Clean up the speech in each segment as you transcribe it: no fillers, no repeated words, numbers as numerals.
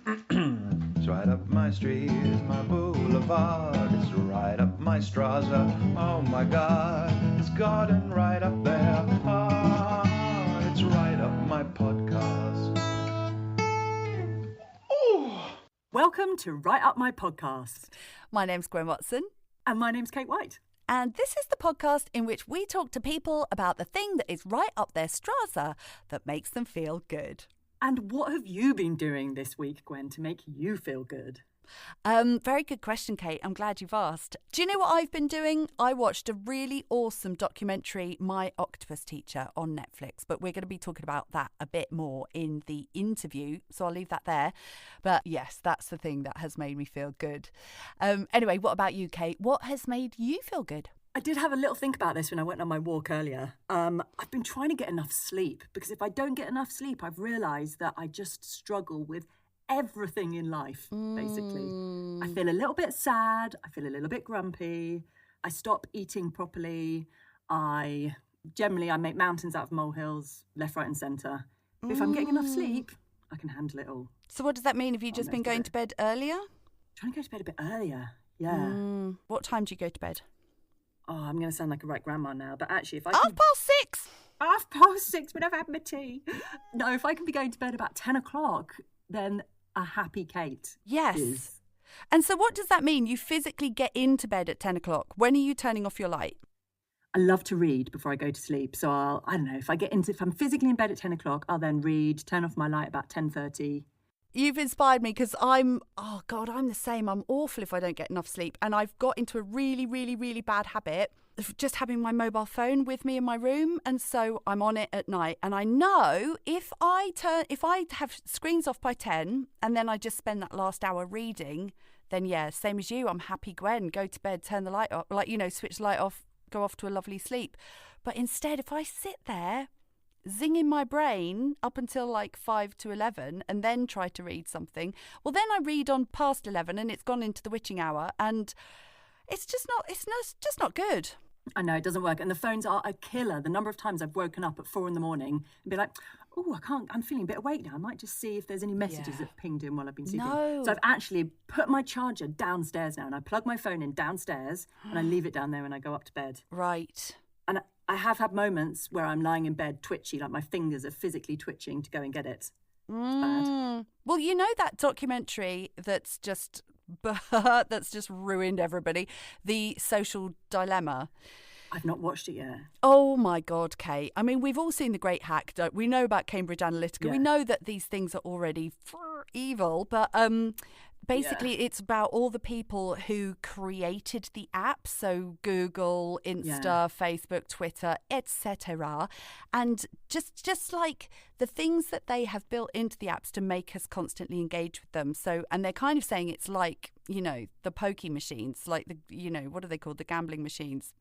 It's right up my street, it's my boulevard. It's right up my Straza, oh my God. It's garden right up there, ah, it's right up my podcast. Welcome to Right Up My Podcast. My name's Gwen Watson. And my name's Kate White. And this is the podcast in which we talk to people about the thing that is right up their Straza that makes them feel good. And what have you been doing this week, Gwen, to make you feel good? Very good question, Kate. I'm glad you've asked. Do you know what I've been doing? I watched a really awesome documentary, My Octopus Teacher, on Netflix. But we're going to be talking about that a bit more in the interview, so I'll leave that there. But yes, that's the thing that has made me feel good. Anyway, what about you, Kate? What has made you feel good? I did have a little think about this when I went on my walk earlier. I've been trying to get enough sleep because if I don't get enough sleep, I've realised that I just struggle with everything in life, basically. I feel a little bit sad. I feel a little bit grumpy. I stop eating properly. I make mountains out of molehills, left, right and centre. But if I'm getting enough sleep, I can handle it all. So what does that mean? Have you just been going to bed earlier? Trying to go to bed a bit earlier, yeah. What time do you go to bed? Oh, I'm going to sound like a right grandma now, but actually if I Half past 6! 6 when I've had my tea. No, if I can be going to bed about 10 o'clock, then a happy Kate. Yes. Is. And so what does that mean? You physically get into bed at 10 o'clock. When are you turning off your light? I love to read before I go to sleep. So I don't know, if I'm physically in bed at 10 o'clock, I'll then read, turn off my light about 10:30. You've inspired me because I'm the same. I'm awful if I don't get enough sleep. And I've got into a really, really, really bad habit of just having my mobile phone with me in my room. And so I'm on it at night. And I know if I have screens off by 10 and then I just spend that last hour reading, then yeah, same as you, I'm happy Gwen, go to bed, turn the light off, switch the light off, go off to a lovely sleep. But instead, if I sit there, zing in my brain up until like 5 to 11 and then try to read something, well then I read on past 11 and it's gone into the witching hour and it's just not good. I know, it doesn't work. And the phones are a killer. The number of times I've woken up at 4 a.m. and be like, oh, I'm feeling a bit awake now. I might just see if there's any messages that pinged in while I've been sleeping. No. So I've actually put my charger downstairs now and I plug my phone in downstairs and I leave it down there when I go up to bed. Right. And I have had moments where I'm lying in bed twitchy, like my fingers are physically twitching to go and get it. It's bad. Well, you know that documentary that's just ruined everybody, The Social Dilemma? I've not watched it yet. Oh my God, Kate. I mean, we've all seen The Great Hack. We know about Cambridge Analytica. Yeah. We know that these things are already evil, but basically it's about all the people who created the app. So Google, Insta, Facebook, Twitter, etc. And just like the things that they have built into the apps to make us constantly engage with them. So, and they're kind of saying it's like, the pokey machines, like what are they called? The gambling machines.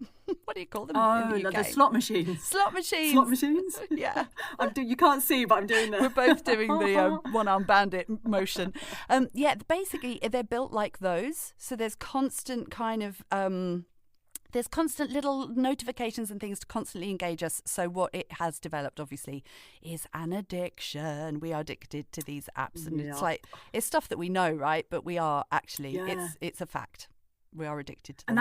What do you call them? Oh, in the UK? like the slot machines. Slot machines. Slot machines? Yeah. You can't see, but I'm doing that. We're both doing the one-arm bandit motion. Basically, they're built like those. So there's constant kind of... there's constant little notifications and things to constantly engage us. So what it has developed, obviously, is an addiction. We are addicted to these apps. And it's stuff that we know, right? But we are actually, it's a fact. We are addicted to them.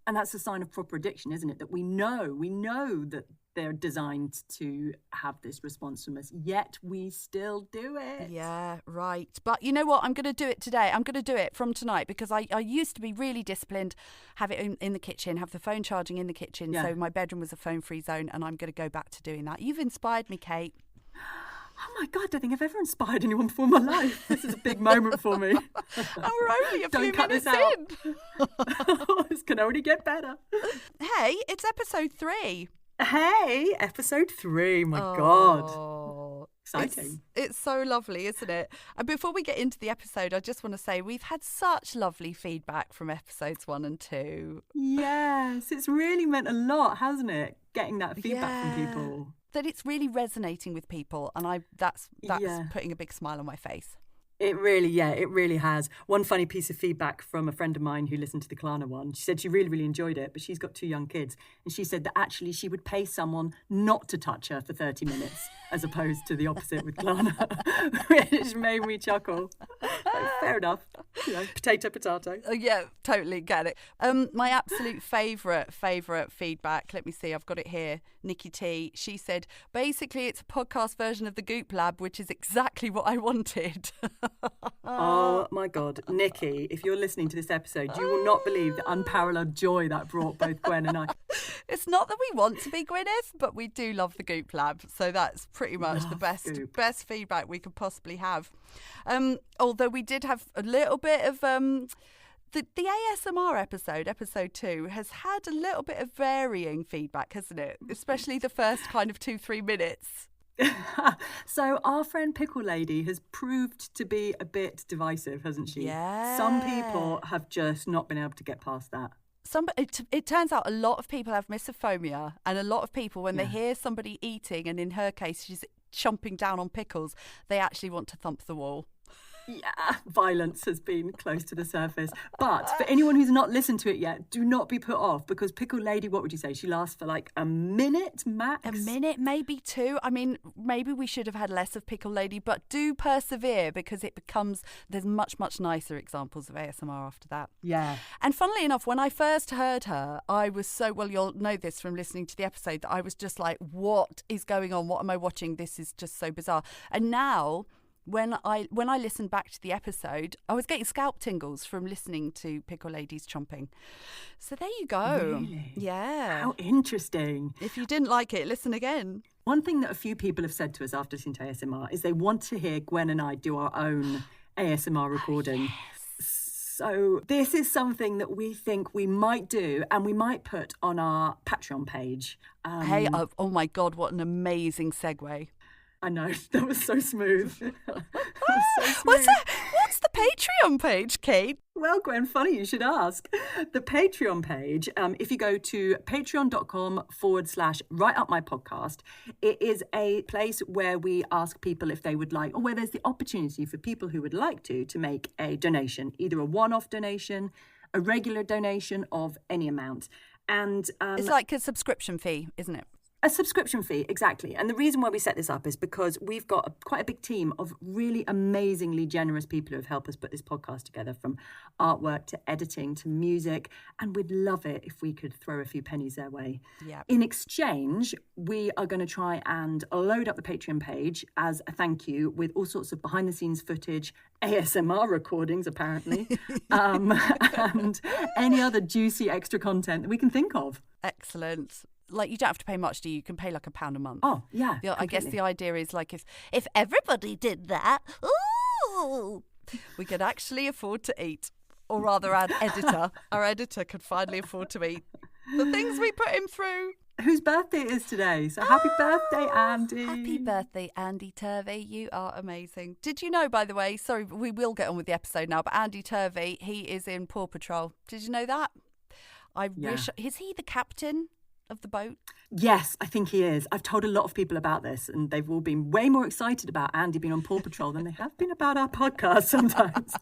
And that's a sign of proper addiction, isn't it? That we know that they're designed to have this response from us, yet we still do it. Yeah, right. But you know what? I'm going to do it today. I'm going to do it from tonight because I used to be really disciplined, have it in the kitchen, have the phone charging in the kitchen. Yeah. So my bedroom was a phone-free zone and I'm going to go back to doing that. You've inspired me, Kate. Oh my God, I don't think I've ever inspired anyone before in my life. This is a big moment for me. And we're only a few minutes in. This can only get better. Hey, it's episode 3. Hey, episode 3. My God. Exciting. It's so lovely, isn't it? And before we get into the episode, I just want to say we've had such lovely feedback from episodes 1 and 2. Yes, it's really meant a lot, hasn't it? Getting that feedback from people. That it's really resonating with people, and that's putting a big smile on my face. It really has. One funny piece of feedback from a friend of mine who listened to the Klana one. She said she really, really enjoyed it, but she's got 2 young kids. And she said that actually she would pay someone not to touch her for 30 minutes as opposed to the opposite with Klarna, which made me chuckle. Fair enough. Potato. Yeah, totally get it. My absolute favourite feedback, let me see, I've got it here. Nikki T, she said, basically it's a podcast version of the Goop Lab, which is exactly what I wanted. Oh my God, Nikki, if you're listening to this episode, you will not believe the unparalleled joy that brought both Gwen and I. It's not that we want to be Gwyneth, but we do love the Goop Lab, so that's pretty much the best feedback we could possibly have. Although we did have a little bit of the ASMR episode 2, has had a little bit of varying feedback, hasn't it? Especially the first kind of 2-3 minutes. So our friend Pickle Lady has proved to be a bit divisive, hasn't she? Yeah. Some people have just not been able to get past that. It turns out a lot of people have misophonia, and a lot of people, when they hear somebody eating, and in her case she's chomping down on pickles, they actually want to thump the wall. Yeah, violence has been close to the surface. But for anyone who's not listened to it yet, do not be put off, because Pickle Lady, what would you say? She lasts for like a minute max? A minute, maybe 2. I mean, maybe we should have had less of Pickle Lady, but do persevere, because there's much, much nicer examples of ASMR after that. Yeah. And funnily enough, when I first heard her, I was you'll know this from listening to the episode, that I was just like, what is going on? What am I watching? This is just so bizarre. And now, when I listened back to the episode, I was getting scalp tingles from listening to Pickle Lady's chomping. So there you go. Really? Yeah. How interesting. If you didn't like it, listen again. One thing that a few people have said to us after listening to ASMR is they want to hear Gwen and I do our own ASMR recording. Yes. So this is something that we think we might do, and we might put on our Patreon page. Oh my God, what an amazing segue. I know, that was so smooth. What's the Patreon page, Kate? Well, Gwen, funny you should ask. The Patreon page, if you go to patreon.com/writeupmypodcast, it is a place where we ask people if they would like, or where there's the opportunity for people who would like to make a donation, either a one-off donation, a regular donation of any amount. And it's like a subscription fee, isn't it? A subscription fee, exactly. And the reason why we set this up is because we've got quite a big team of really amazingly generous people who have helped us put this podcast together, from artwork to editing to music. And we'd love it if we could throw a few pennies their way. Yeah. In exchange, we are going to try and load up the Patreon page as a thank you with all sorts of behind-the-scenes footage, ASMR recordings, apparently, and any other juicy extra content that we can think of. Excellent. Like, you don't have to pay much, do you? You can pay like £1 a month. Oh, yeah. I guess the idea is, like, if everybody did that, ooh, we could actually afford to eat. Or rather, our editor could finally afford to eat the things we put him through. Whose birthday it is today. So happy birthday, Andy. Happy birthday, Andy Turvey. You are amazing. Did you know, by the way, sorry, we will get on with the episode now, but Andy Turvey, he is in Paw Patrol. Did you know that? Is he the captain of the boat? Yes, I think he is. I've told a lot of people about this, and they've all been way more excited about Andy being on Paw Patrol than they have been about our podcast sometimes.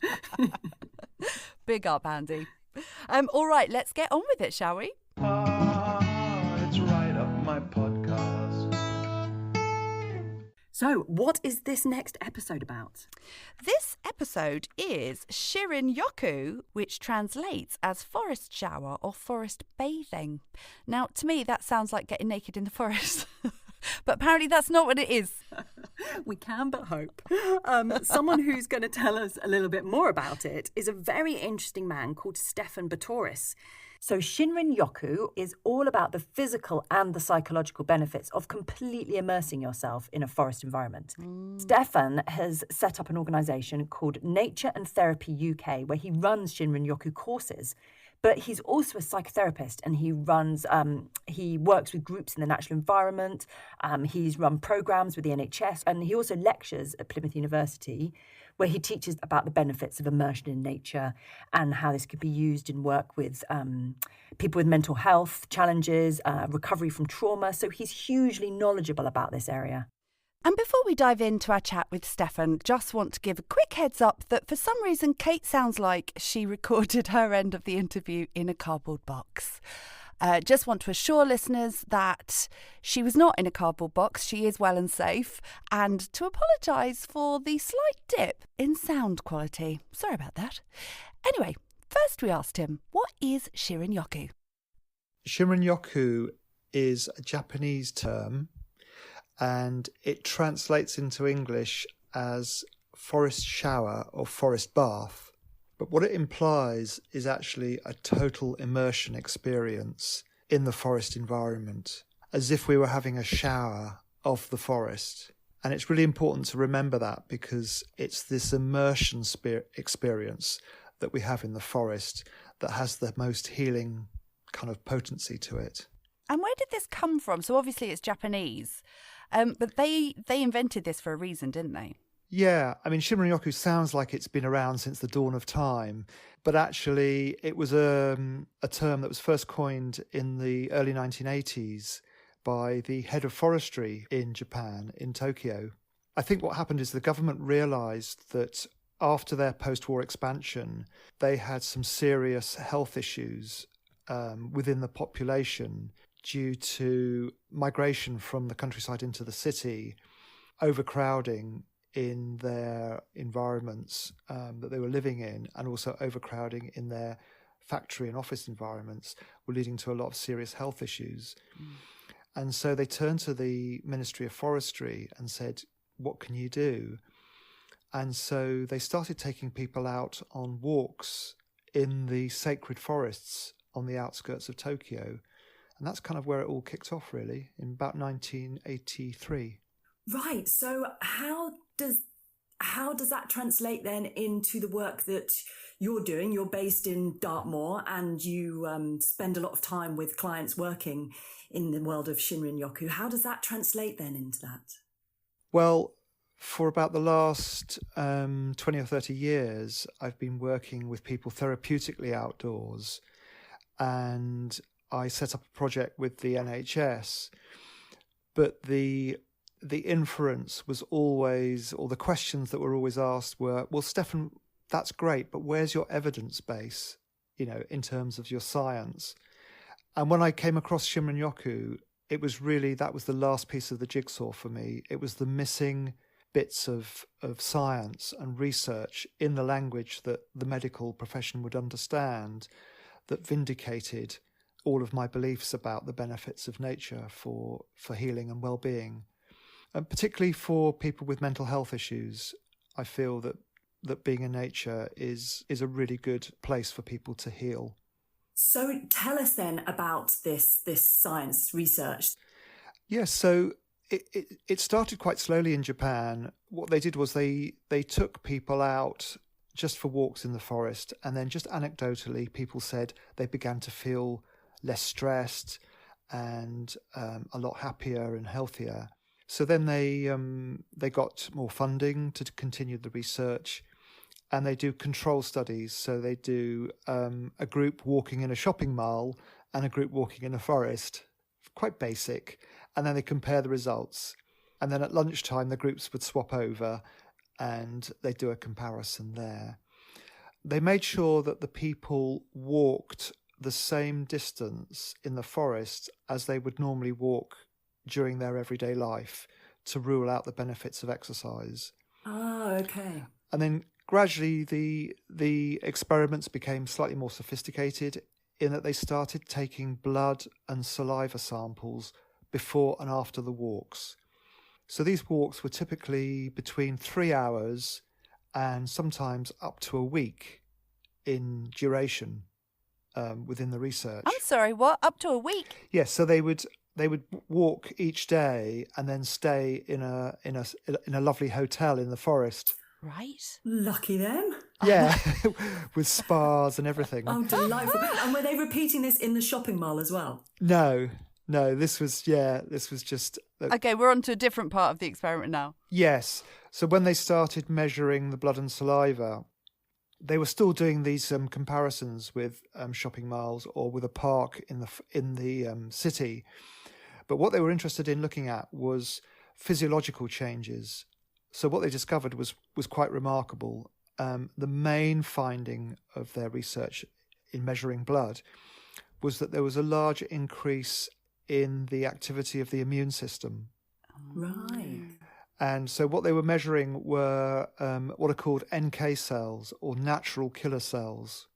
Big up, Andy. All right, let's get on with it, shall we? It's right up my podcast. So, what is this next episode about? This episode is Shinrin Yoku, which translates as forest shower or forest bathing. Now, to me, that sounds like getting naked in the forest. But apparently that's not what it is. We can but hope. Someone who's going to tell us a little bit more about it is a very interesting man called Stefan Batorijs. So Shinrin Yoku is all about the physical and the psychological benefits of completely immersing yourself in a forest environment. Stefan has set up an organisation called Nature and Therapy UK, where he runs Shinrin Yoku courses. But he's also a psychotherapist, and he works with groups in the natural environment. He's run programmes with the NHS, and he also lectures at Plymouth University, where he teaches about the benefits of immersion in nature and how this could be used in work with people with mental health challenges, recovery from trauma. So he's hugely knowledgeable about this area. And before we dive into our chat with Stefan, just want to give a quick heads up that for some reason Kate sounds like she recorded her end of the interview in a cardboard box. Just want to assure listeners that she was not in a cardboard box. She is well and safe. And to apologise for the slight dip in sound quality. Sorry about that. Anyway, first we asked him, what is Shinrin Yoku? Shinrin Yoku is a Japanese term, and it translates into English as forest shower or forest bath. But what it implies is actually a total immersion experience in the forest environment, as if we were having a shower of the forest. And it's really important to remember that, because it's this immersion experience that we have in the forest that has the most healing kind of potency to it. And where did this come from? So obviously it's Japanese, but they invented this for a reason, didn't they? Yeah, I mean, Shinrin Yoku sounds like it's been around since the dawn of time, but actually it was a term that was first coined in the early 1980s by the head of forestry in Japan, in Tokyo. I think what happened is the government realised that after their post-war expansion, they had some serious health issues within the population due to migration from the countryside into the city, overcrowding in their environments that they were living in, and also overcrowding in their factory and office environments, were leading to a lot of serious health issues. And so they turned to the Ministry of Forestry and said, what can you do? And so they started taking people out on walks in the sacred forests on the outskirts of Tokyo. And that's kind of where it all kicked off, really, in about 1983. Right. So how does that translate then into the work that you're doing? You're based in Dartmoor, and you spend a lot of time with clients working in the world of Shinrin Yoku. How does that translate then into that? Well, for about the last 20 or 30 years, I've been working with people therapeutically outdoors, and I set up a project with the NHS. But the inference was always, or the questions that were always asked were, well, Stefan, that's great, but where's your evidence base, in terms of your science? And when I came across Shinrin Yoku, it was really, that was the last piece of the jigsaw for me. It was the missing bits of science and research in the language that the medical profession would understand that vindicated all of my beliefs about the benefits of nature for healing and well-being. And particularly for people with mental health issues, I feel that being in nature is a really good place for people to heal. So tell us then about this science research. Yes, so it started quite slowly in Japan. What they did was they took people out just for walks in the forest, and then just anecdotally, people said they began to feel less stressed and a lot happier and healthier. So then they got more funding to continue the research, and they do control studies. So they do a group walking in a shopping mall and a group walking in a forest, quite basic, and then they compare the results. And then at lunchtime, the groups would swap over and they do a comparison there. They made sure that the people walked the same distance in the forest as they would normally walk during their everyday life, to rule out the benefits of exercise. Ah, okay. And then gradually the experiments became slightly more sophisticated, in that they started taking blood and saliva samples before and after the walks. So these walks were typically between 3 hours and sometimes up to a week in duration within the research. I'm sorry, what? Up to a week? Yes, so they would walk each day and then stay in a lovely hotel in the forest. Right. Lucky them. Yeah, with spas and everything. Oh, delightful. And were they repeating this in the shopping mall as well? No, this was just... Okay, we're on to a different part of the experiment now. Yes. So when they started measuring the blood and saliva, they were still doing these comparisons with shopping malls or with a park in the city. But what they were interested in looking at was physiological changes. So what they discovered was quite remarkable. The main finding of their research in measuring blood was that there was a large increase in the activity of the immune system. Right. And so what they were measuring were what are called NK cells, or natural killer cells.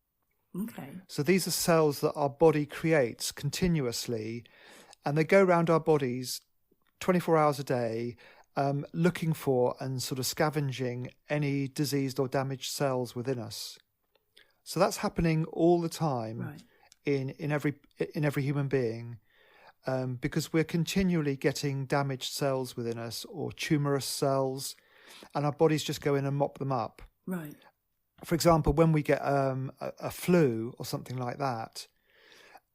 Okay. So these are cells that our body creates continuously, and they go around our bodies 24 hours a day, looking for and sort of scavenging any diseased or damaged cells within us. So that's happening all the time, Right. in every human being, because we're continually getting damaged cells within us, or tumorous cells, and our bodies just go in and mop them up. Right. For example, when we get a flu or something like that,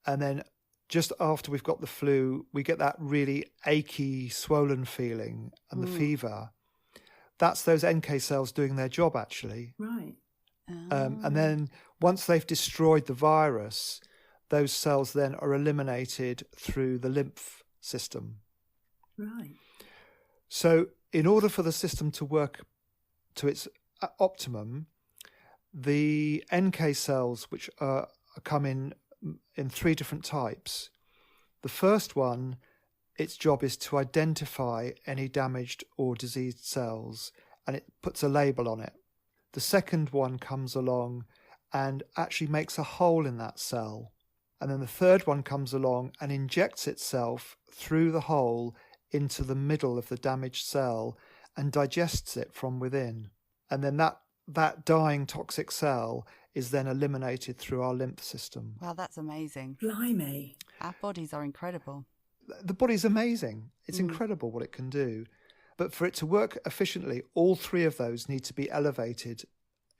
and then just after we've got the flu, we get that really achy, swollen feeling and the fever. That's those NK cells doing their job, actually. Right. And then once they've destroyed the virus, those cells then are eliminated through the lymph system. Right. So in order for the system to work to its optimum, the NK cells, which come in 3 different types. The first one, its job is to identify any damaged or diseased cells, and it puts a label on it. The second one comes along and actually makes a hole in that cell. And then the third one comes along and injects itself through the hole into the middle of the damaged cell and digests it from within. And then that dying toxic cell is then eliminated through our lymph system. Wow, that's amazing. Blimey. Our bodies are incredible. The body's amazing. It's incredible what it can do. But for it to work efficiently, all 3 of those need to be elevated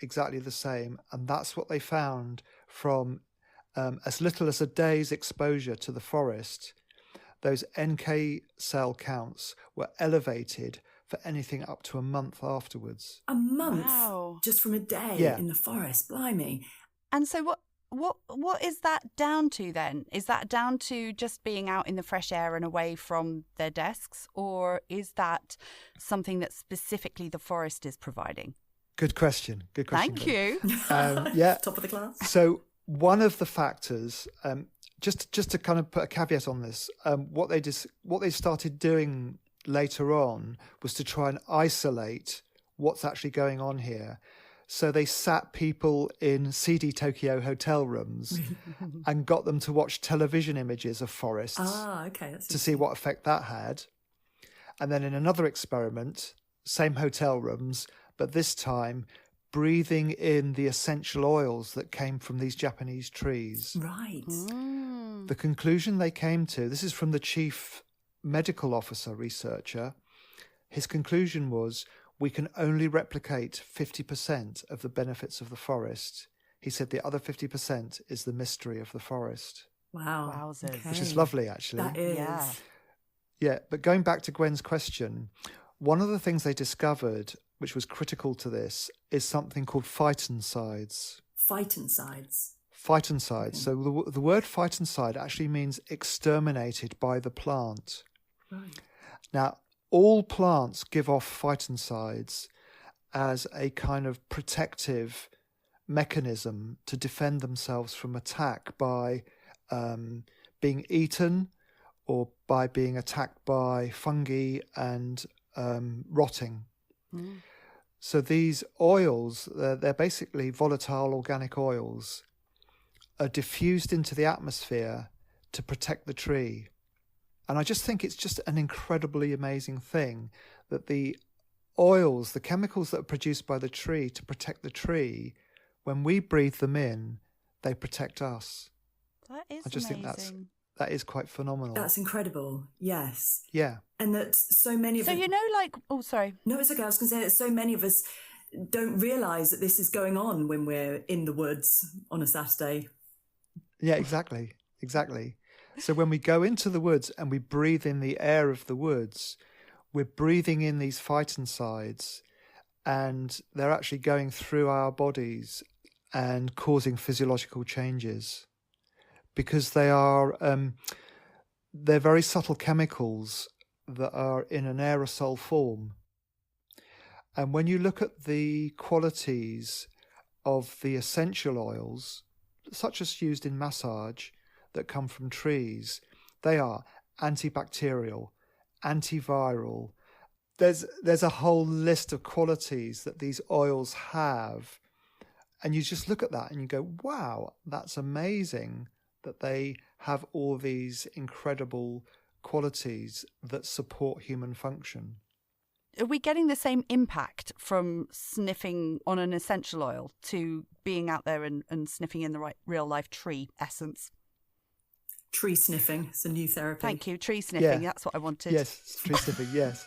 exactly the same. And that's what they found from as little as a day's exposure to the forest. Those NK cell counts were elevated for anything up to a month afterwards. A month? Wow. Just from a day Yeah. in the forest? Blimey. And so what is that down to then? Is that down to just being out in the fresh air and away from their desks? Or is that something that specifically the forest is providing? Good question. Good question. Thank you. Yeah. Top of the class. So one of the factors, just to kind of put a caveat on this, what they started doing later on was to try and isolate what's actually going on here. So they sat people in seedy Tokyo hotel rooms and got them to watch television images of forests Okay. That's to see what effect that had. And then in another experiment, same hotel rooms, but this time breathing in the essential oils that came from these Japanese trees. Right. The conclusion they came to, this is from the chief medical officer researcher, his conclusion was, we can only replicate 50% of the benefits of the forest. He said the other 50% is the mystery of the forest. Wow. Wowzers. Which is lovely, actually. That is. Yeah. Yeah, but going back to Gwen's question, one of the things they discovered, which was critical to this, is something called phytoncides. Phytoncides. Phytoncides. So the word phytoncide actually means exterminated by the plant. Right. Now, all plants give off phytoncides as a kind of protective mechanism to defend themselves from attack by being eaten or by being attacked by fungi and rotting. So these oils, they're basically volatile organic oils, are diffused into the atmosphere to protect the tree. And I just think it's just an incredibly amazing thing that the oils, the chemicals that are produced by the tree to protect the tree, when we breathe them in, they protect us. That is I just amazing. think that is quite phenomenal. That's incredible. Yes. Yeah. And that so many of So, us... you know, like, oh, sorry. No, it's okay. I was going to say that so many of us don't realise that this is going on when we're in the woods on a Saturday. Yeah, exactly. Exactly. So when we go into the woods and we breathe in the air of the woods, we're breathing in these phytoncides, and they're actually going through our bodies and causing physiological changes, because they're very subtle chemicals that are in an aerosol form. And when you look at the qualities of the essential oils, such as used in massage, that come from trees, they are antibacterial, antiviral. There's a whole list of qualities that these oils have. And you just look at that and you go, wow, that's amazing that they have all these incredible qualities that support human function. Are we getting the same impact from sniffing on an essential oil to being out there and sniffing in the right real life tree essence? Tree sniffing is a new therapy. Thank you. Tree sniffing. Yeah. That's what I wanted. Yes, tree sniffing, yes.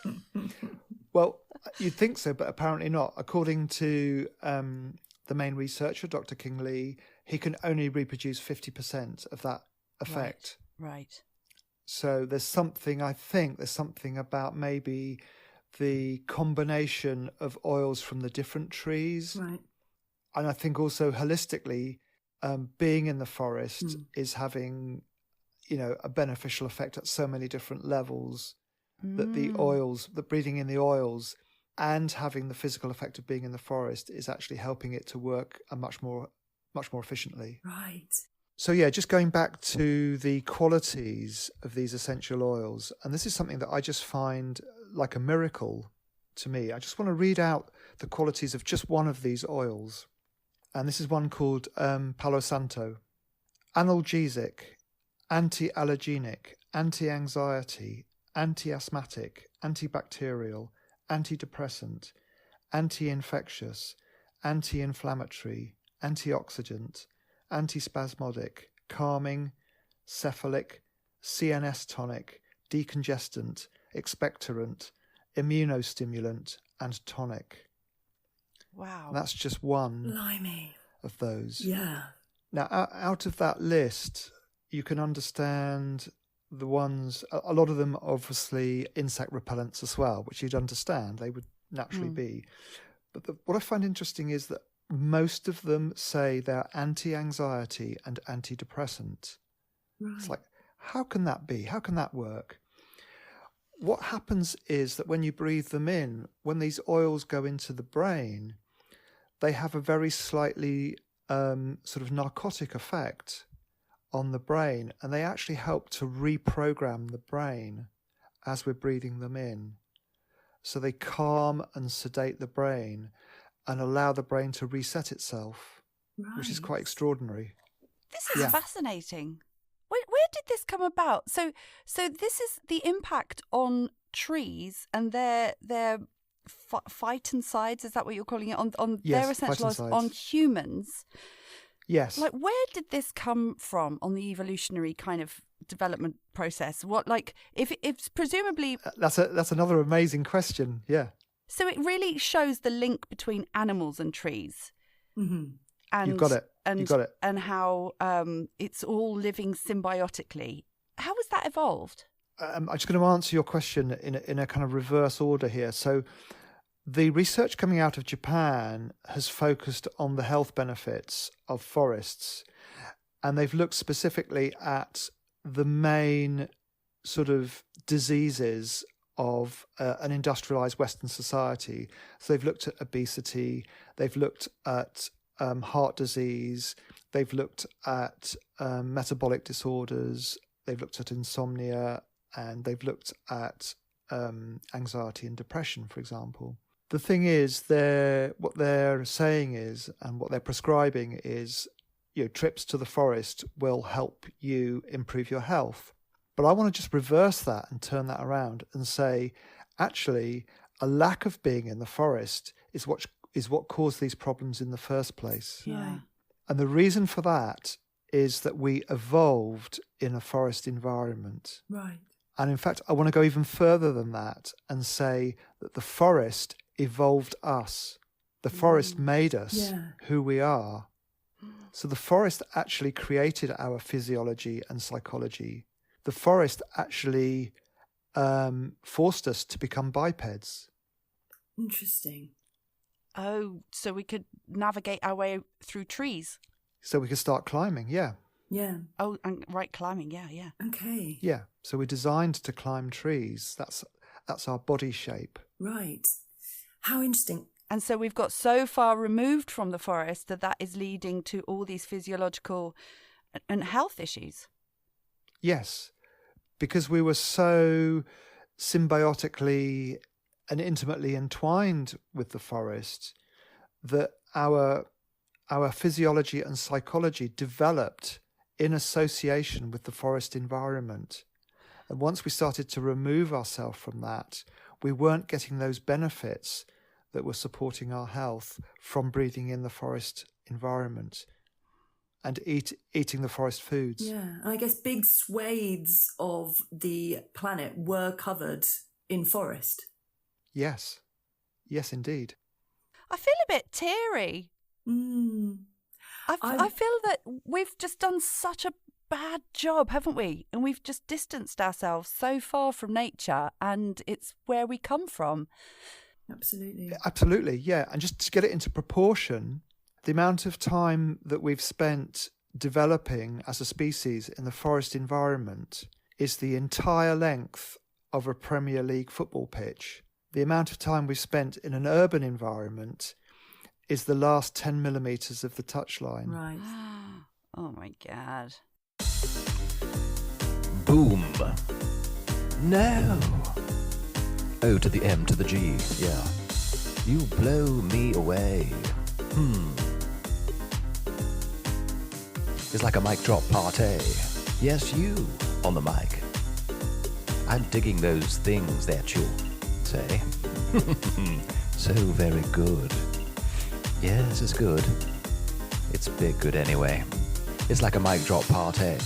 Well, you'd think so, but apparently not. According to the main researcher, Dr. King Lee, he can only reproduce 50% of that effect. Right. So there's something about maybe the combination of oils from the different trees. Right. And I think also holistically, being in the forest is having, a beneficial effect at so many different levels, that the oils, the breathing in the oils and having the physical effect of being in the forest is actually helping it to work much more efficiently. Right. So yeah, just going back to the qualities of these essential oils, and this is something that I just find like a miracle to me. I just want to read out the qualities of just one of these oils. And this is one called Palo Santo. Analgesic, anti-allergenic, anti-anxiety, anti-asthmatic, antibacterial, antidepressant, anti-infectious, anti-inflammatory, antioxidant, antispasmodic, calming, cephalic, CNS tonic, decongestant, expectorant, immunostimulant, and tonic. Wow. And that's just one Blimey. of those. Yeah. Now, out of that list, you can understand the ones, a lot of them obviously insect repellents as well, which you'd understand, they would naturally be. But what I find interesting is that most of them say they're anti-anxiety and antidepressant. Right. It's like, how can that be? How can that work? What happens is that when you breathe them in, when these oils go into the brain, they have a very slightly sort of narcotic effect on the brain, and they actually help to reprogram the brain as we're breathing them in. So they calm and sedate the brain and allow the brain to reset itself, which is quite extraordinary. This is fascinating. Where did this come about? So this is the impact on trees and their phytoncides. Is that what you're calling it? On Yes, their essential oils phytoncides. on humans. Yes. Like, where did this come from on the evolutionary kind of development process? What, like, if it's presumably That's another amazing question. Yeah. So it really shows the link between animals and trees. Mm-hmm. And, You've got it. You've got it. And how it's all living symbiotically. How has that evolved? I'm just going to answer your question in a kind of reverse order here. So the research coming out of Japan has focused on the health benefits of forests, and they've looked specifically at the main sort of diseases of an industrialized Western society. So they've looked at obesity, they've looked at heart disease, they've looked at metabolic disorders, they've looked at insomnia, and they've looked at anxiety and depression, for example. The thing is, what they're saying is, and what they're prescribing is, trips to the forest will help you improve your health. But I want to just reverse that and turn that around and say, actually, a lack of being in the forest is what caused these problems in the first place. Yeah. And the reason for that is that we evolved in a forest environment. Right. And in fact, I want to go even further than that and say that the forest evolved us. The forest made us who we are. So the forest actually created our physiology and psychology. The forest actually forced us to become bipeds. Interesting. Oh, so we could navigate our way through trees. So we could start climbing, yeah. Yeah. Oh, and right, climbing, yeah. Okay. Yeah, so we're designed to climb trees. That's our body shape. Right. How interesting. And so we've got so far removed from the forest that is leading to all these physiological and health issues. Yes, because we were so symbiotically and intimately entwined with the forest that our physiology and psychology developed in association with the forest environment. And once we started to remove ourselves from that, we weren't getting those benefits that were supporting our health from breathing in the forest environment and eating the forest foods. Yeah, and I guess big swathes of the planet were covered in forest. Yes. Yes, indeed. I feel a bit teary. I feel that we've just done such a bad job, haven't we? And we've just distanced ourselves so far from nature, and it's where we come from. Absolutely, yeah. And just to get it into proportion, the amount of time that we've spent developing as a species in the forest environment is the entire length of a Premier League football pitch. The amount of time we've spent in an urban environment is the last 10 millimetres of the touchline. Right. Oh my God. Boom. No. O to the M to the G, yeah. You blow me away. It's like a mic drop party. Yes, you on the mic. I'm digging those things that you say. So very good. Yes, it's good. It's big good anyway. It's like a mic drop party.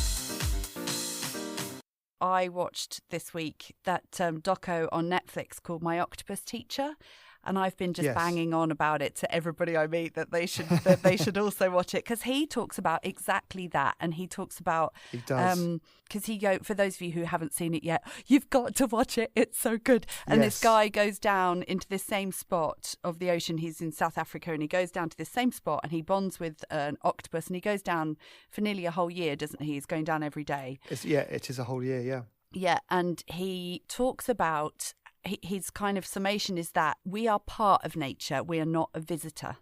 I watched this week that doco on Netflix called My Octopus Teacher, and I've been just banging on about it to everybody I meet that they should also watch it, because he talks about exactly that, and he talks about because for those of you who haven't seen it yet, you've got to watch it. It's so good. And this guy goes down into this same spot of the ocean. He's in South Africa, and he goes down to this same spot, and he bonds with an octopus, and he goes down for nearly a whole year, doesn't he? He's going down every day. It is a whole year, yeah. Yeah, and he talks about his kind of summation is that we are part of nature. We are not a visitor.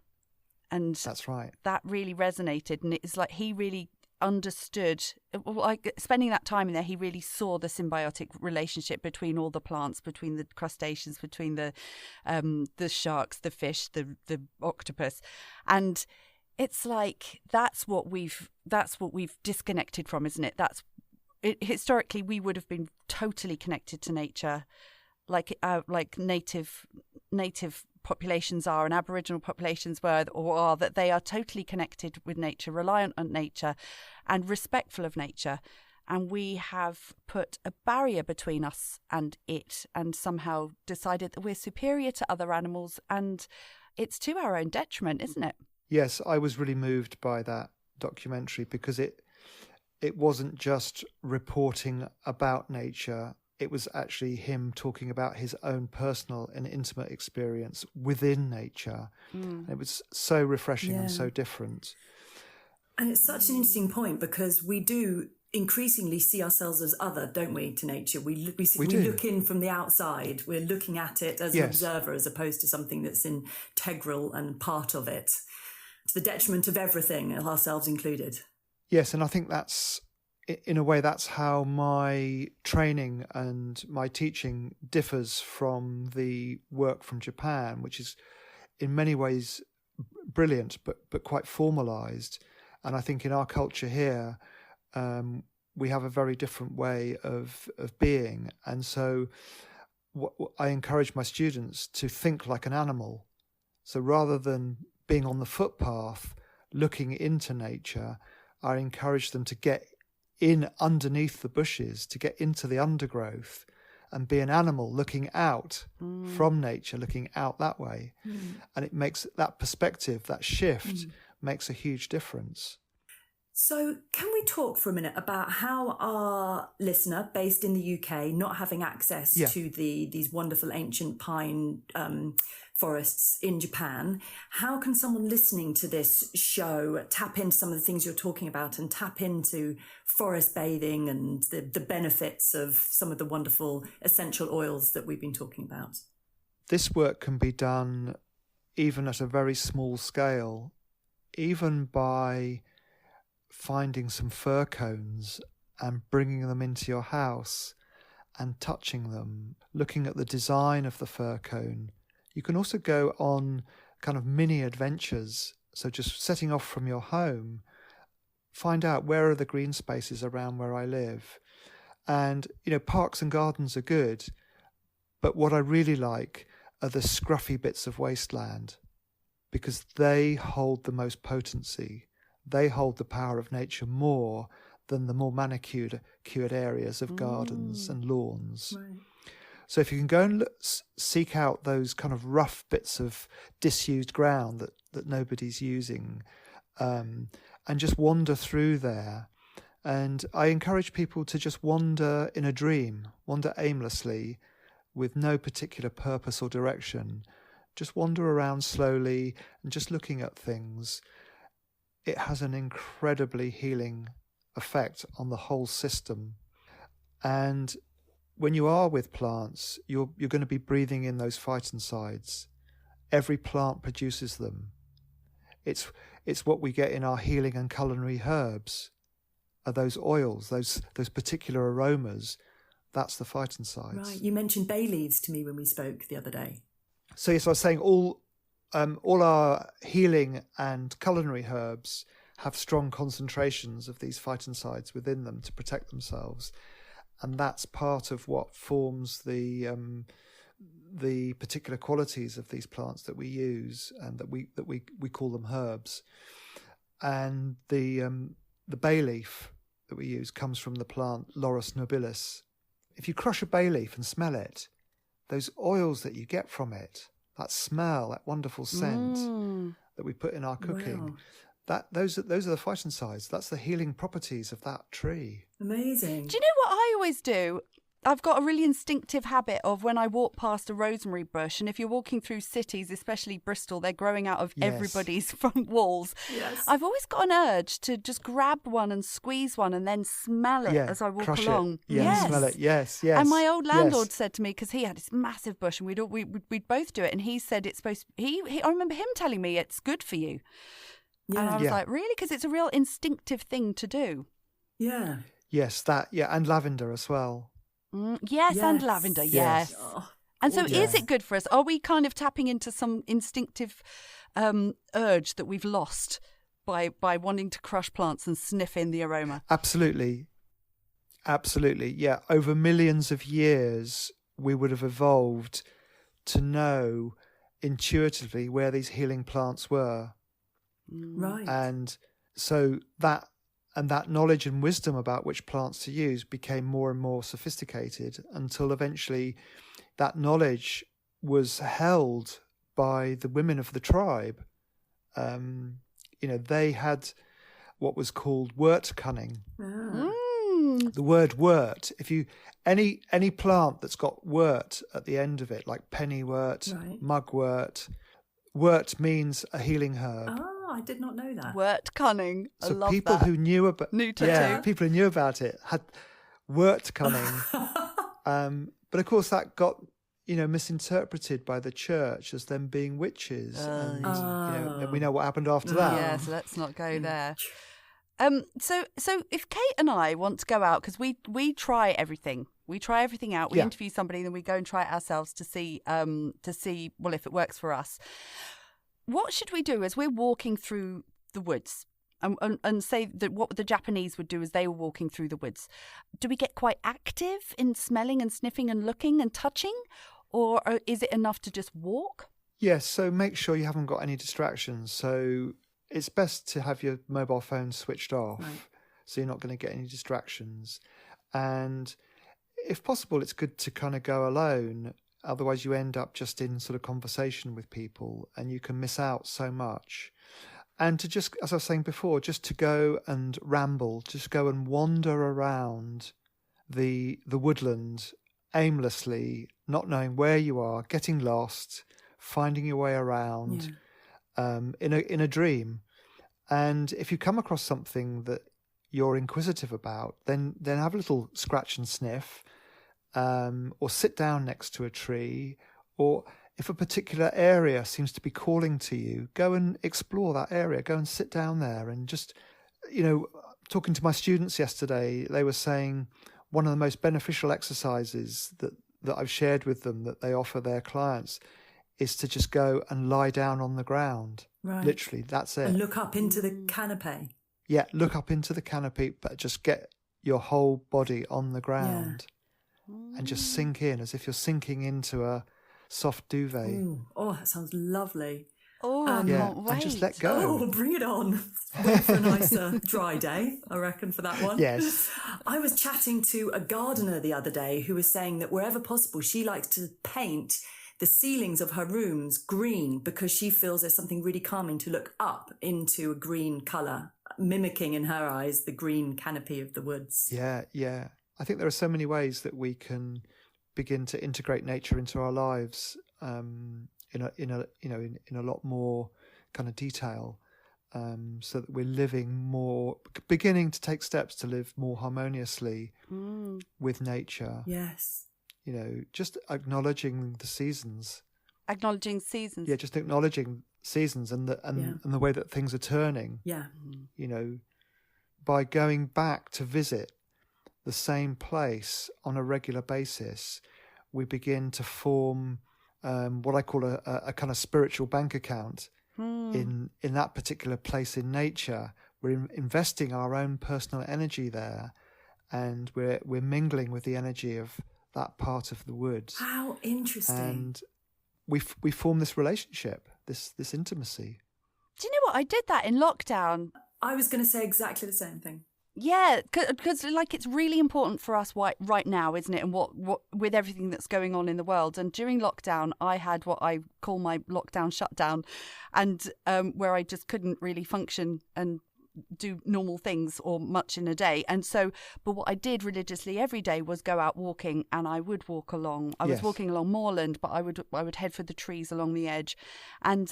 And that's right. That really resonated. And it's like he really understood, like spending that time in there, he really saw the symbiotic relationship between all the plants, between the crustaceans, between the sharks, the fish, the octopus. And it's like that's what we've disconnected from, isn't it? Historically, we would have been totally connected to nature, like native populations are, and Aboriginal populations were or are, that they are totally connected with nature, reliant on nature, and respectful of nature. And we have put a barrier between us and it, and somehow decided that we're superior to other animals, and it's to our own detriment, isn't it? Yes, I was really moved by that documentary because it wasn't just reporting about nature. It was actually him talking about his own personal and intimate experience within nature. It was so refreshing and so different. And it's such an interesting point, because we do increasingly see ourselves as other, don't we, to nature? We look in from the outside. We're looking at it as an observer, as opposed to something that's integral and part of it, to the detriment of everything, ourselves included. Yes, and I think that's, in a way, that's how my training and my teaching differs from the work from Japan, which is in many ways brilliant, but quite formalized. And I think in our culture here, we have a very different way of being. And so I encourage my students to think like an animal. So rather than being on the footpath, looking into nature, I encourage them to get in underneath the bushes, to get into the undergrowth and be an animal looking out from nature, looking out that way. And it makes that perspective, that shift makes a huge difference. So can we talk for a minute about how our listener based in the UK, not having access to these wonderful ancient pine forests in Japan, how can someone listening to this show tap into some of the things you're talking about and tap into forest bathing and the benefits of some of the wonderful essential oils that we've been talking about? This work can be done even at a very small scale, even by finding some fir cones and bringing them into your house and touching them, looking at the design of the fir cone. You can also go on kind of mini adventures. So just setting off from your home, find out where are the green spaces around where I live. And, parks and gardens are good, but what I really like are the scruffy bits of wasteland, because they hold the most potency. They hold the power of nature more than the more manicured areas of gardens and lawns. Right. So if you can go and seek out those kind of rough bits of disused ground that nobody's using, and just wander through there. And I encourage people to just wander in a dream, wander aimlessly with no particular purpose or direction. Just wander around slowly and just looking at things. It has an incredibly healing effect on the whole system. And when you are with plants, you're going to be breathing in those phytoncides. Every plant produces them. It's what we get in our healing and culinary herbs, are those oils, those particular aromas. That's the phytoncides. Right. You mentioned bay leaves to me when we spoke the other day. So yes, I was saying all our healing and culinary herbs have strong concentrations of these phytoncides within them to protect themselves, and that's part of what forms the particular qualities of these plants that we use, and that we call them herbs. And the bay leaf that we use comes from the plant Laurus nobilis. If you crush a bay leaf and smell it, those oils that you get from it, that smell, that wonderful scent that we put in our cooking, those are the phytoncides. That's the healing properties of that tree. Amazing. Do you know what I always do? I've got a really instinctive habit of when I walk past a rosemary bush, and if you're walking through cities, especially Bristol, they're growing out of everybody's front walls. Yes. I've always got an urge to just grab one and squeeze one and then smell it as I walk along. Smell it. Yes. And my old landlord said to me, because he had this massive bush and we'd both do it, and he said it's supposed to, I remember him telling me it's good for you. Yeah. And I was like, really? Because it's a real instinctive thing to do. Yeah. Yes, and lavender as well. Yes, and lavender, yes. Oh, and so is it good for us? Are we kind of tapping into some instinctive urge that we've lost by wanting to crush plants and sniff in the aroma? Absolutely. Yeah, over millions of years, we would have evolved to know intuitively where these healing plants were. right. And so that knowledge and wisdom about which plants to use became more and more sophisticated, until eventually that knowledge was held by the women of the tribe. They had what was called wort cunning. The word wort, if you any plant that's got wort at the end of it, like pennywort, mugwort, wort means a healing herb. Oh, I did not know that. Wort cunning. I So love people that. who knew about people who knew about it had wort cunning. But of course that got misinterpreted by the church as them being witches, and then we know what happened after that. Yes, let's not go there. So if Kate and I want to go out, because we try everything. We try everything out. We interview somebody, then we go and try it ourselves to see well, if it works for us. What should we do as we're walking through the woods? And say that what the Japanese would do as they were walking through the woods. Do we get quite active in smelling and sniffing and looking and touching? Or is it enough to just walk? Yes, so make sure you haven't got any distractions. So it's best to have your mobile phone switched off, so you're not going to get any distractions. And if possible, it's good to kind of go alone. Otherwise, you end up just in sort of conversation with people, and you can miss out so much. And to just, as I was saying before, just to go and ramble, just go and wander around the woodland aimlessly, not knowing where you are, getting lost, finding your way around in a dream. And if you come across something that you're inquisitive about, then have a little scratch and sniff, or sit down next to a tree, or if a particular area seems to be calling to you, go and explore that area. Go and sit down there and just, talking to my students yesterday, they were saying one of the most beneficial exercises that I've shared with them that they offer their clients is to just go and lie down on the ground. Right. Literally, that's it. And look up into the canopy. Yeah, look up into the canopy, but just get your whole body on the ground and just sink in as if you're sinking into a soft duvet. Ooh. Oh, that sounds lovely. Oh, I can't wait. And just let go. Oh, bring it on. Wait for a nicer dry day, I reckon, for that one. Yes. I was chatting to a gardener the other day who was saying that wherever possible, she likes to paint the ceilings of her rooms green because she feels there's something really calming to look up into a green colour, mimicking in her eyes the green canopy of the woods. Yeah. I think there are so many ways that we can begin to integrate nature into our lives in a lot more kind of detail, so that we're living more, beginning to take steps to live more harmoniously with nature. Yes. Just acknowledging the seasons. Acknowledging seasons. Yeah, just acknowledging seasons and the way that things are turning. Yeah. By going back to visit the same place on a regular basis, we begin to form what I call a kind of spiritual bank account in that particular place in nature. We're investing our own personal energy there, and we're mingling with the energy of that part of the woods. How interesting. And we form this relationship, this intimacy. Do you know what? I did that in lockdown. I was going to say exactly the same thing. Yeah, because it's really important for us right now, isn't it? And what with everything that's going on in the world. And during lockdown, I had what I call my lockdown shutdown, and where I just couldn't really function and do normal things or much in a day. And so, but what I did religiously every day was go out walking, and I would walk along. I was walking along moorland, but I would head for the trees along the edge. And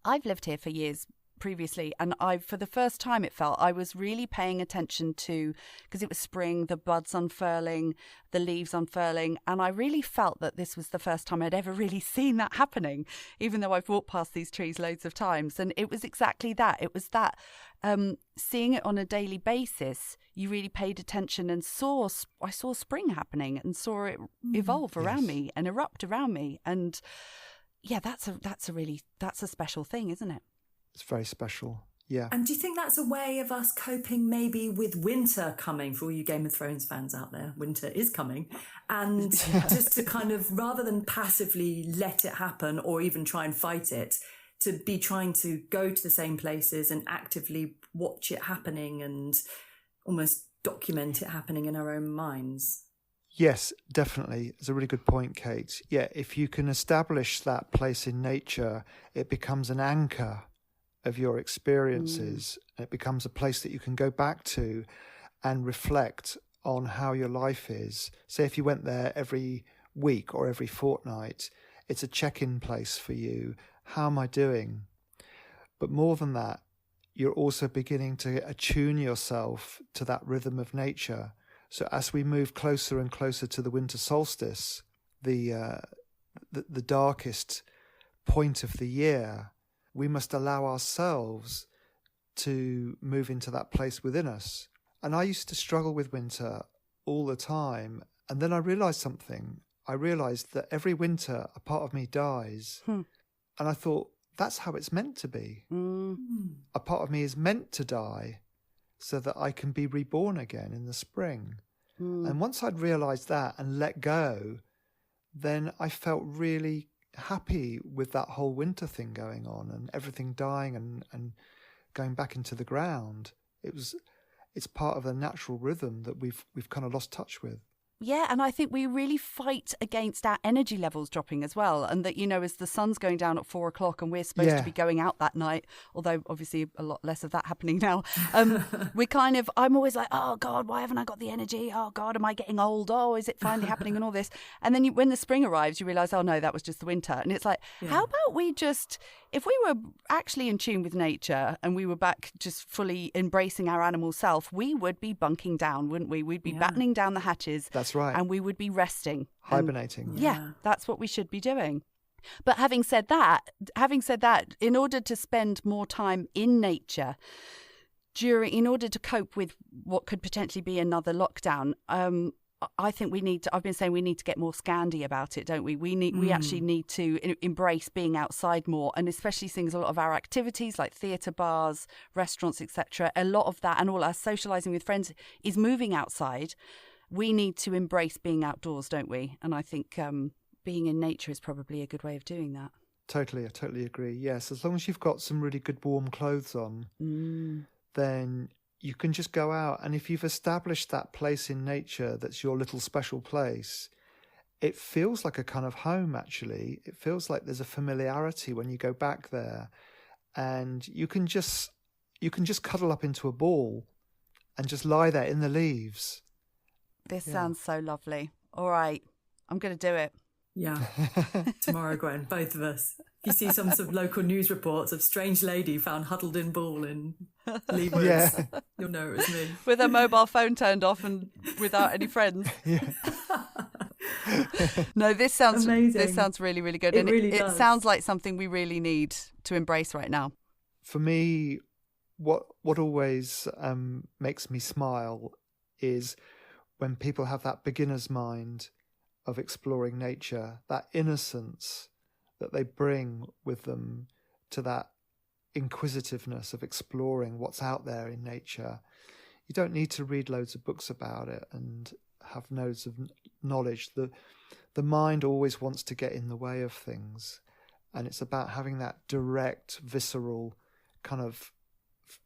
I've lived here for years previously, and for the first time it felt I was really paying attention to, because it was spring, the buds unfurling, the leaves unfurling, and I really felt that this was the first time I'd ever really seen that happening, even though I've walked past these trees loads of times. And it was exactly that. It was that seeing it on a daily basis, you really paid attention and I saw spring happening and saw it evolve around me and erupt around me. And yeah, that's a special thing, isn't it? It's very special, yeah. And do you think that's a way of us coping maybe with winter coming? For all you Game of Thrones fans out there, winter is coming. And just to kind of, rather than passively let it happen or even try and fight it, to be trying to go to the same places and actively watch it happening and almost document it happening in our own minds. Yes, definitely. It's a really good point, Kate. Yeah, if you can establish that place in nature, it becomes an anchor of your experiences. It becomes a place that you can go back to and reflect on how your life is. Say if you went there every week or every fortnight, it's a check-in place for you. How am I doing? But more than that, you're also beginning to attune yourself to that rhythm of nature. So as we move closer and closer to the winter solstice, the darkest point of the year, we must allow ourselves to move into that place within us. And I used to struggle with winter all the time. And then I realised something. I realised that every winter a part of me dies. And I thought, that's how it's meant to be. A part of me is meant to die so that I can be reborn again in the spring. And once I'd realised that and let go, then I felt really happy with that whole winter thing going on and everything dying and going back into the ground. It's part of a natural rhythm that we've kind of lost touch with. Yeah, and I think we really fight against our energy levels dropping as well. And that, as the sun's going down at 4 o'clock and we're supposed to be going out that night, although obviously a lot less of that happening now, I'm always like, oh God, why haven't I got the energy? Oh God, am I getting old? Oh, is it finally happening and all this? And then when the spring arrives, you realise, oh no, that was just the winter. And it's like, how about we just, if we were actually in tune with nature and we were back just fully embracing our animal self, we would be bunking down, wouldn't we? We'd be battening down the hatches. That's right. And we would be resting. Hibernating. Yeah, that's what we should be doing. But having said that, in order to spend more time in nature, in order to cope with what could potentially be another lockdown, I think I've been saying we need to get more Scandi about it, don't we? We actually need to embrace being outside more, and especially things, a lot of our activities like theatre, bars, restaurants, etc. A lot of that and all our socialising with friends is moving outside. We need to embrace being outdoors, don't we? And I think being in nature is probably a good way of doing that. Totally, I totally agree. Yes, as long as you've got some really good warm clothes on, then you can just go out. And if you've established that place in nature that's your little special place, it feels like a kind of home, actually. It feels like there's a familiarity when you go back there, and you can just cuddle up into a ball and just lie there in the leaves. This sounds so lovely. All right, I'm going to do it. Yeah, tomorrow, Gwen, both of us. If you see some sort of local news reports of strange lady found huddled in ball in Lee Woods, you'll know it was me. With her mobile phone turned off and without any friends. Yeah. No, this sounds amazing. This sounds really, really good. And it sounds like something we really need to embrace right now. For me, what always makes me smile is when people have that beginner's mind of exploring nature, that innocence that they bring with them to that inquisitiveness of exploring what's out there in nature. You don't need to read loads of books about it and have loads of knowledge. The mind always wants to get in the way of things, and it's about having that direct, visceral, kind of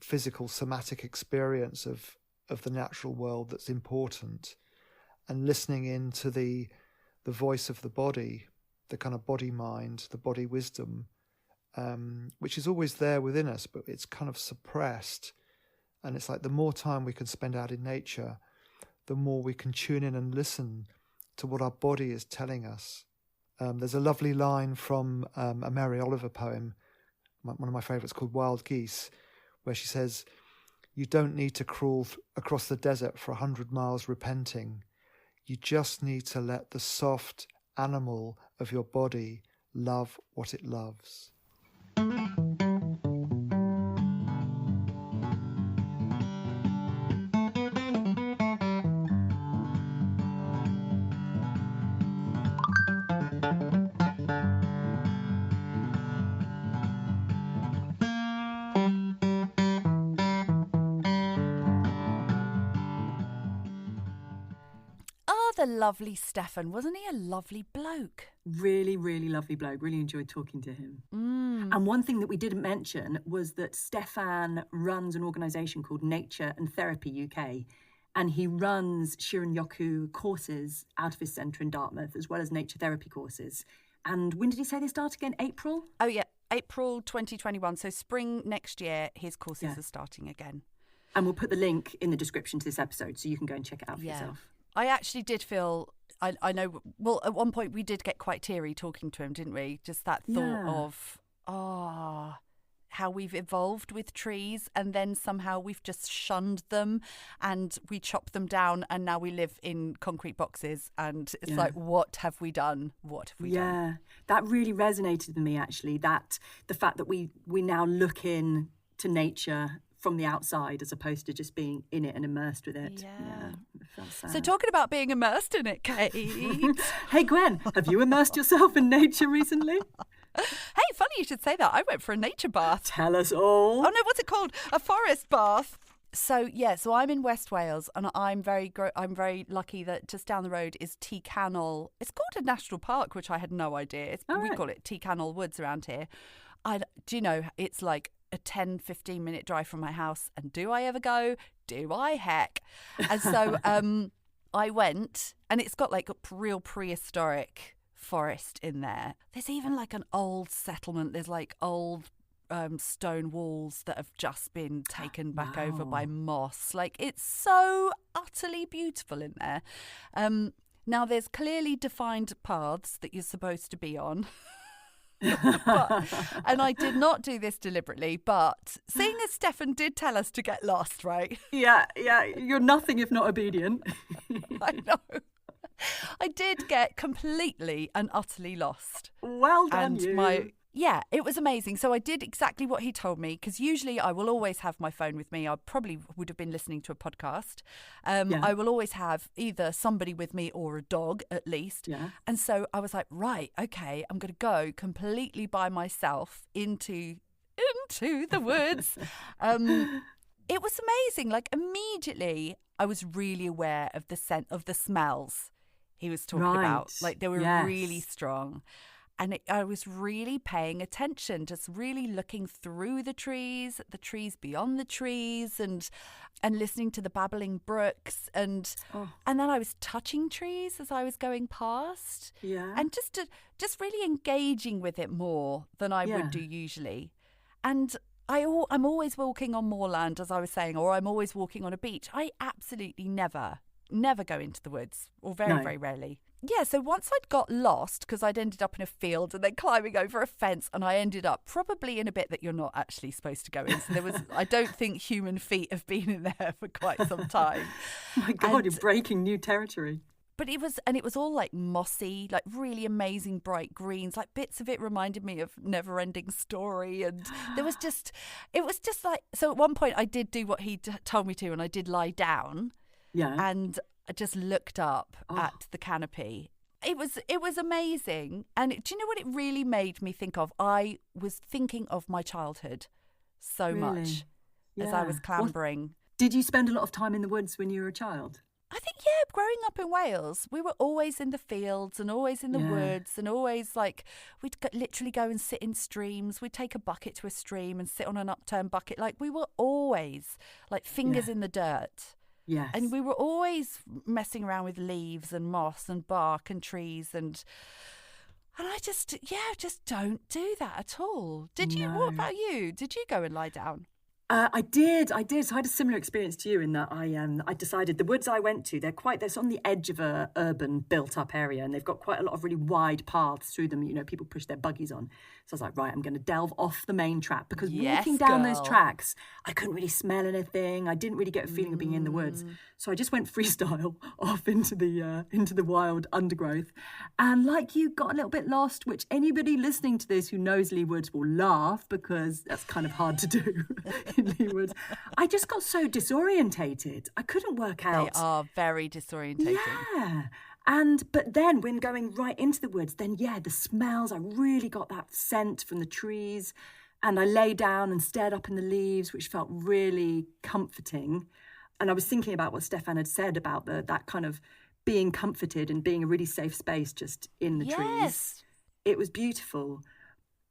physical, somatic experience of the natural world that's important, and listening into the voice of the body, the kind of body mind, the body wisdom, which is always there within us, but it's kind of suppressed. And it's like the more time we can spend out in nature, the more we can tune in and listen to what our body is telling us. There's a lovely line from a Mary Oliver poem, one of my favourites, called Wild Geese, where she says, "You don't need to crawl across the desert for 100 miles repenting. You just need to let the soft animal of your body love what it loves." The lovely Stefan, wasn't he a lovely bloke? Really, really lovely bloke. Really enjoyed talking to him. And one thing that we didn't mention was that Stefan runs an organisation called Nature and Therapy UK, and he runs Shinrin Yoku courses out of his centre in Dartmouth, as well as nature therapy courses. And when did he say they start again? April? Oh, yeah, April 2021. So spring next year, his courses are starting again. And we'll put the link in the description to this episode so you can go and check it out for yourself. I actually did feel, I know, well, at one point we did get quite teary talking to him, didn't we? Just that thought of, how we've evolved with trees, and then somehow we've just shunned them and we chop them down, and now we live in concrete boxes, and it's like, what have we done? What have we done? Yeah, that really resonated with me, actually, that the fact that we now look in to nature from the outside as opposed to just being in it and immersed with it. Yeah, it felt sad. So talking about being immersed in it, Kate. Hey, Gwen, have you immersed yourself in nature recently? Hey, funny you should say that. I went for a nature bath. Tell us all. Oh, no, what's it called? A forest bath. So I'm in West Wales, and I'm very lucky that just down the road is Tyrcannol. It's called a national park, which I had no idea. We call it Tyrcannol Woods around here. Do you know, it's like a 10-15 minute drive from my house, and do I ever go? Do I? Heck. And so I went, and it's got like a real prehistoric forest in there. There's even like an old settlement. There's like old stone walls that have just been taken back over by moss. Like, it's so utterly beautiful in there. Now there's clearly defined paths that you're supposed to be on. And I did not do this deliberately, but seeing as Stefan did tell us to get lost, right? Yeah, you're nothing if not obedient. I know. I did get completely and utterly lost. Well done, and Yeah, it was amazing. So I did exactly what he told me, because usually I will always have my phone with me. I probably would have been listening to a podcast. I will always have either somebody with me or a dog at least. Yeah. And so I was like, right, okay, I'm going to go completely by myself into the woods. It was amazing. Like immediately I was really aware of the scent of the smells he was talking about. Like they were really strong. And I was really paying attention, just really looking through the trees beyond the trees, and listening to the babbling brooks, and then I was touching trees as I was going past, and just really engaging with it more than I would do usually. And I'm always walking on moorland, as I was saying, or I'm always walking on a beach. I absolutely never go into the woods, or very rarely. Yeah, so once I'd got lost, because I'd ended up in a field and then climbing over a fence, and I ended up probably in a bit that you're not actually supposed to go in. So I don't think human feet have been in there for quite some time. My God, you're breaking new territory. But it was all like mossy, like really amazing bright greens. Like bits of it reminded me of Never Ending Story. And it was just like, so at one point I did do what he told me to, and I did lie down. Yeah. And I just looked up at the canopy. It was amazing. And do you know what it really made me think of? I was thinking of my childhood so much as I was clambering. Did you spend a lot of time in the woods when you were a child? I think, growing up in Wales, we were always in the fields and always in the woods, and always like we'd literally go and sit in streams. We'd take a bucket to a stream and sit on an upturned bucket. Like we were always like fingers in the dirt. Yes. And we were always messing around with leaves and moss and bark and trees, and I just don't do that at all. Did you? What about you? Did you go and lie down? I did. So I had a similar experience to you in that I decided the woods I went to, they're on the edge of a urban built-up area, and they've got quite a lot of really wide paths through them. You know, people push their buggies on. So I was like, right, I'm going to delve off the main track, because walking down those tracks, I couldn't really smell anything. I didn't really get a feeling of being in the woods. So I just went freestyle off into the wild undergrowth, and like you, got a little bit lost, which anybody listening to this who knows Lee Woods will laugh, because that's kind of hard to do. In Lee Woods, I just got so disorientated. I couldn't work out. They are very disorientating. Yeah. But then when going right into the woods, then the smells, I really got that scent from the trees, and I lay down and stared up in the leaves, which felt really comforting. And I was thinking about what Stefan had said about that kind of being comforted and being a really safe space just in the trees. It was beautiful.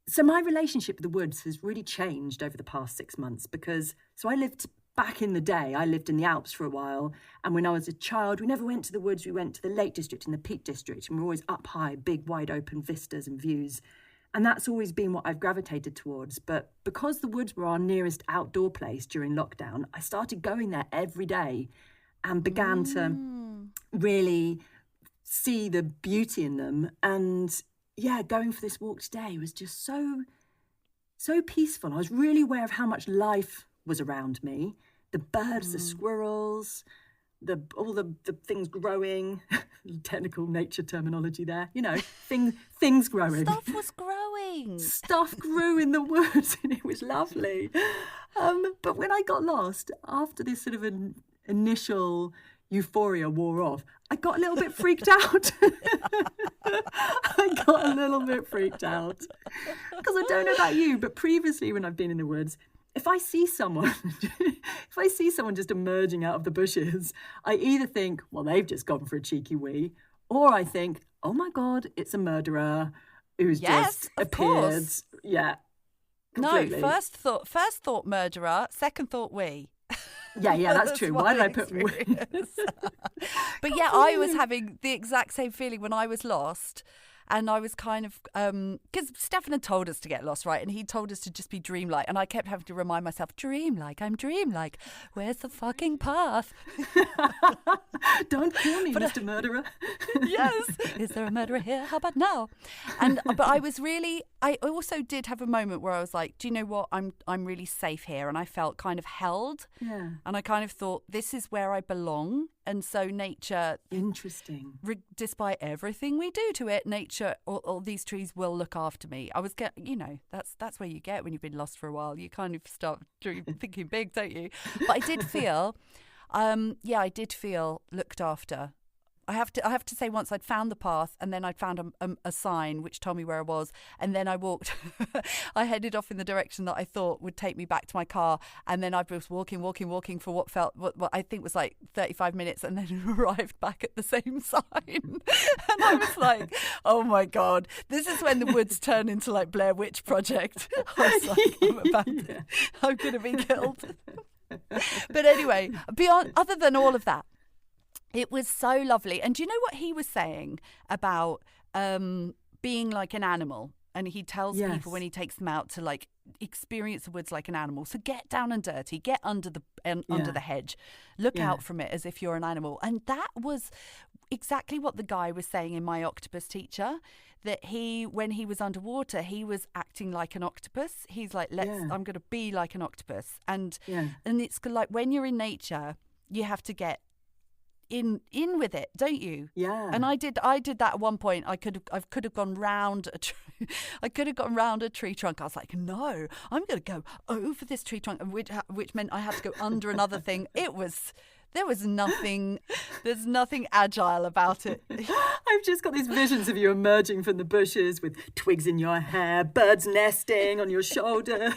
So my relationship with the woods has really changed over the past 6 months, because I lived back in the day, I lived in the Alps for a while. And when I was a child, we never went to the woods. We went to the Lake District and the Peak District, and we were always up high, big, wide open vistas and views. And that's always been what I've gravitated towards. But because the woods were our nearest outdoor place during lockdown, I started going there every day and began to really see the beauty in them. And going for this walk today was just so peaceful. I was really aware of how much life was around me. The birds, the squirrels, all the things growing, technical nature terminology there, things growing. Stuff was growing. Stuff grew in the woods, and it was lovely. But when I got lost, after this sort of an initial euphoria wore off, I got a little bit freaked out. I got a little bit freaked out. Because I don't know about you, but previously when I've been in the woods, if I see someone just emerging out of the bushes, I either think, well, they've just gone for a cheeky wee, or I think, oh my God, it's a murderer who's just appeared. Course. Yeah. Completely. No, first thought murderer, second thought wee. Yeah, that's true. Why did I put wee? But I was having the exact same feeling when I was lost. And I was kind of, because Stefan had told us to get lost, right? And he told us to just be dreamlike. And I kept having to remind myself, dreamlike, I'm dreamlike. Where's the fucking path? Don't kill me, Mr. Murderer. Yes. Is there a murderer here? How about now? But I also did have a moment where I was like, do you know what? I'm really safe here. And I felt kind of held. Yeah. And I kind of thought, this is where I belong. And so nature, Interesting. despite everything we do to it, nature, all these trees will look after me. I was that's where you get when you've been lost for a while. You kind of start thinking big, don't you? But I did feel, I did feel looked after. I have to say, once I'd found the path, and then I'd found a sign which told me where I was, and then I walked. I headed off in the direction that I thought would take me back to my car, and then I was walking for what I think was like 35 minutes, and then arrived back at the same sign. And I was like, oh my God, this is when the woods turn into like Blair Witch Project. I was like, I'm going to be killed. But anyway, other than all of that, it was so lovely. And do you know what he was saying about being like an animal? And he tells people when he takes them out to like experience the woods like an animal. So get down and dirty, get under the hedge, look out from it as if you're an animal. And that was exactly what the guy was saying in My Octopus Teacher. That when he was underwater, he was acting like an octopus. He's like, I'm going to be like an octopus. And it's like when you're in nature, you have to get in with it, don't you? Yeah. And I did that at one point. I could have gone round a tree. I could have gone round a tree trunk. I was like, no, I'm going to go over this tree trunk, which meant I had to go under another thing. There's nothing agile about it. I've just got these visions of you emerging from the bushes with twigs in your hair, birds nesting on your shoulder,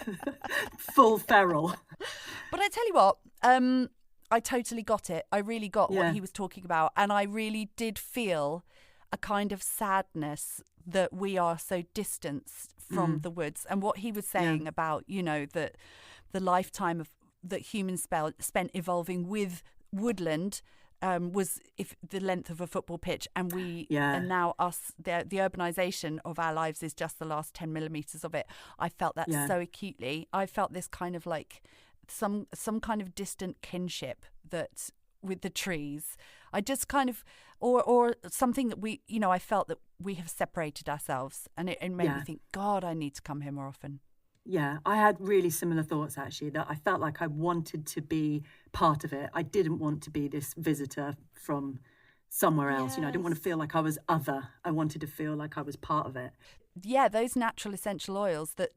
full feral. But I tell you what, I totally got it. I really got what he was talking about. And I really did feel a kind of sadness that we are so distanced from the woods. And what he was saying about, that the lifetime that humans spent evolving with woodland was the length of a football pitch. And and now the urbanization of our lives is just the last 10 millimeters of it. I felt that so acutely. I felt this kind of like some kind of distant kinship that with the trees. I just kind of or something that we I felt that we have separated ourselves, and it made me think, God, I need to come here more often. Yeah, I had really similar thoughts actually, that I felt like I wanted to be part of it. I didn't want to be this visitor from somewhere else. I didn't want to feel like I was other. I wanted to feel like I was part of it. Yeah, those natural essential oils that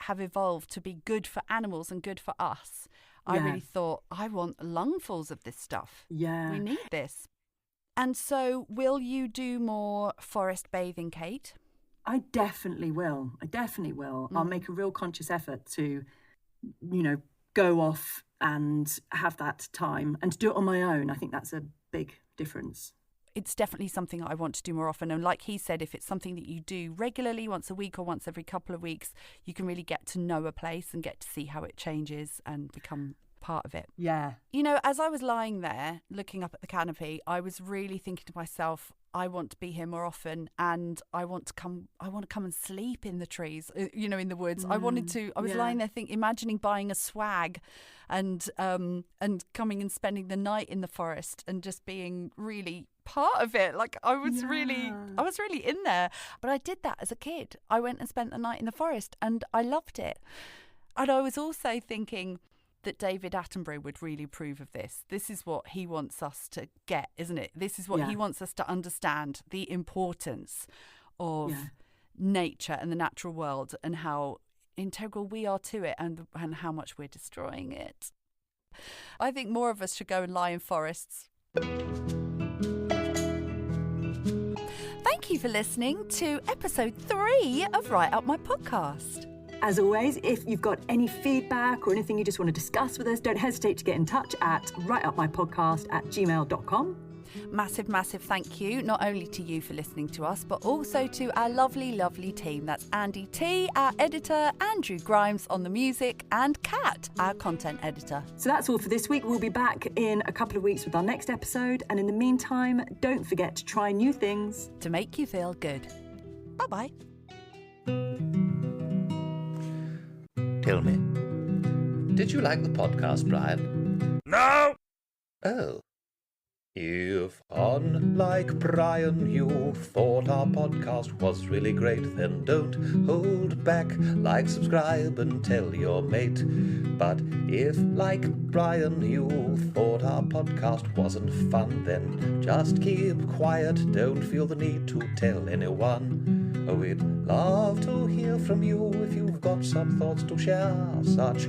have evolved to be good for animals and good for us. I really thought, I want lungfuls of this stuff. Yeah. We need this. And so will you do more forest bathing, Kate? I definitely will. I'll make a real conscious effort to, go off and have that time and to do it on my own. I think that's a big difference. It's definitely something I want to do more often. And like he said, if it's something that you do regularly, once a week or once every couple of weeks, you can really get to know a place and get to see how it changes and become part of it. Yeah. As I was lying there looking up at the canopy, I was really thinking to myself, I want to be here more often, and I want to come and sleep in the trees, in the woods. I was lying there imagining buying a swag and coming and spending the night in the forest and just being really part of it. Like I was really in there. But I did that as a kid. I went and spent the night in the forest and I loved it. And I was also thinking that David Attenborough would really approve of this. This is what he wants us to get, isn't it? This is what he wants us to understand, the importance of nature and the natural world and how integral we are to it and how much we're destroying it. I think more of us should go and lie in forests. Thank you for listening to episode 3 of Write Up My Podcast. As always, if you've got any feedback or anything you just want to discuss with us, don't hesitate to get in touch at writeupmypodcast@gmail.com. Massive, massive thank you, not only to you for listening to us, but also to our lovely, lovely team. That's Andy T, our editor, Andrew Grimes on the music, and Kat, our content editor. So that's all for this week. We'll be back in a couple of weeks with our next episode. And in the meantime, don't forget to try new things to make you feel good. Bye-bye. Tell me, did you like the podcast, Brian? No! Oh. If, unlike Brian, you thought our podcast was really great, then don't hold back. Like, subscribe, and tell your mate. But if, like Brian, you thought our podcast wasn't fun, then just keep quiet. Don't feel the need to tell anyone. We'd love to hear from you if you've got some thoughts to share. Such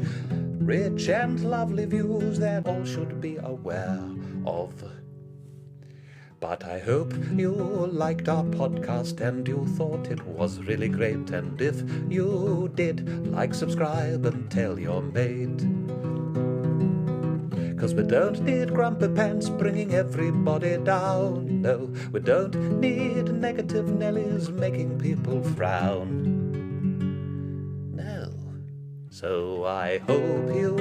rich and lovely views that all should be aware of. But I hope you liked our podcast and you thought it was really great. And if you did, like, subscribe, and tell your mate. 'Cause we don't need grumpy pants bringing everybody down. No, we don't need negative Nellies making people frown. No. So I hope you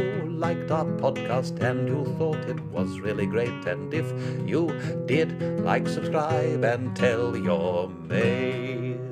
liked our podcast and you thought it was really great. And if you did, like, subscribe, and tell your mate.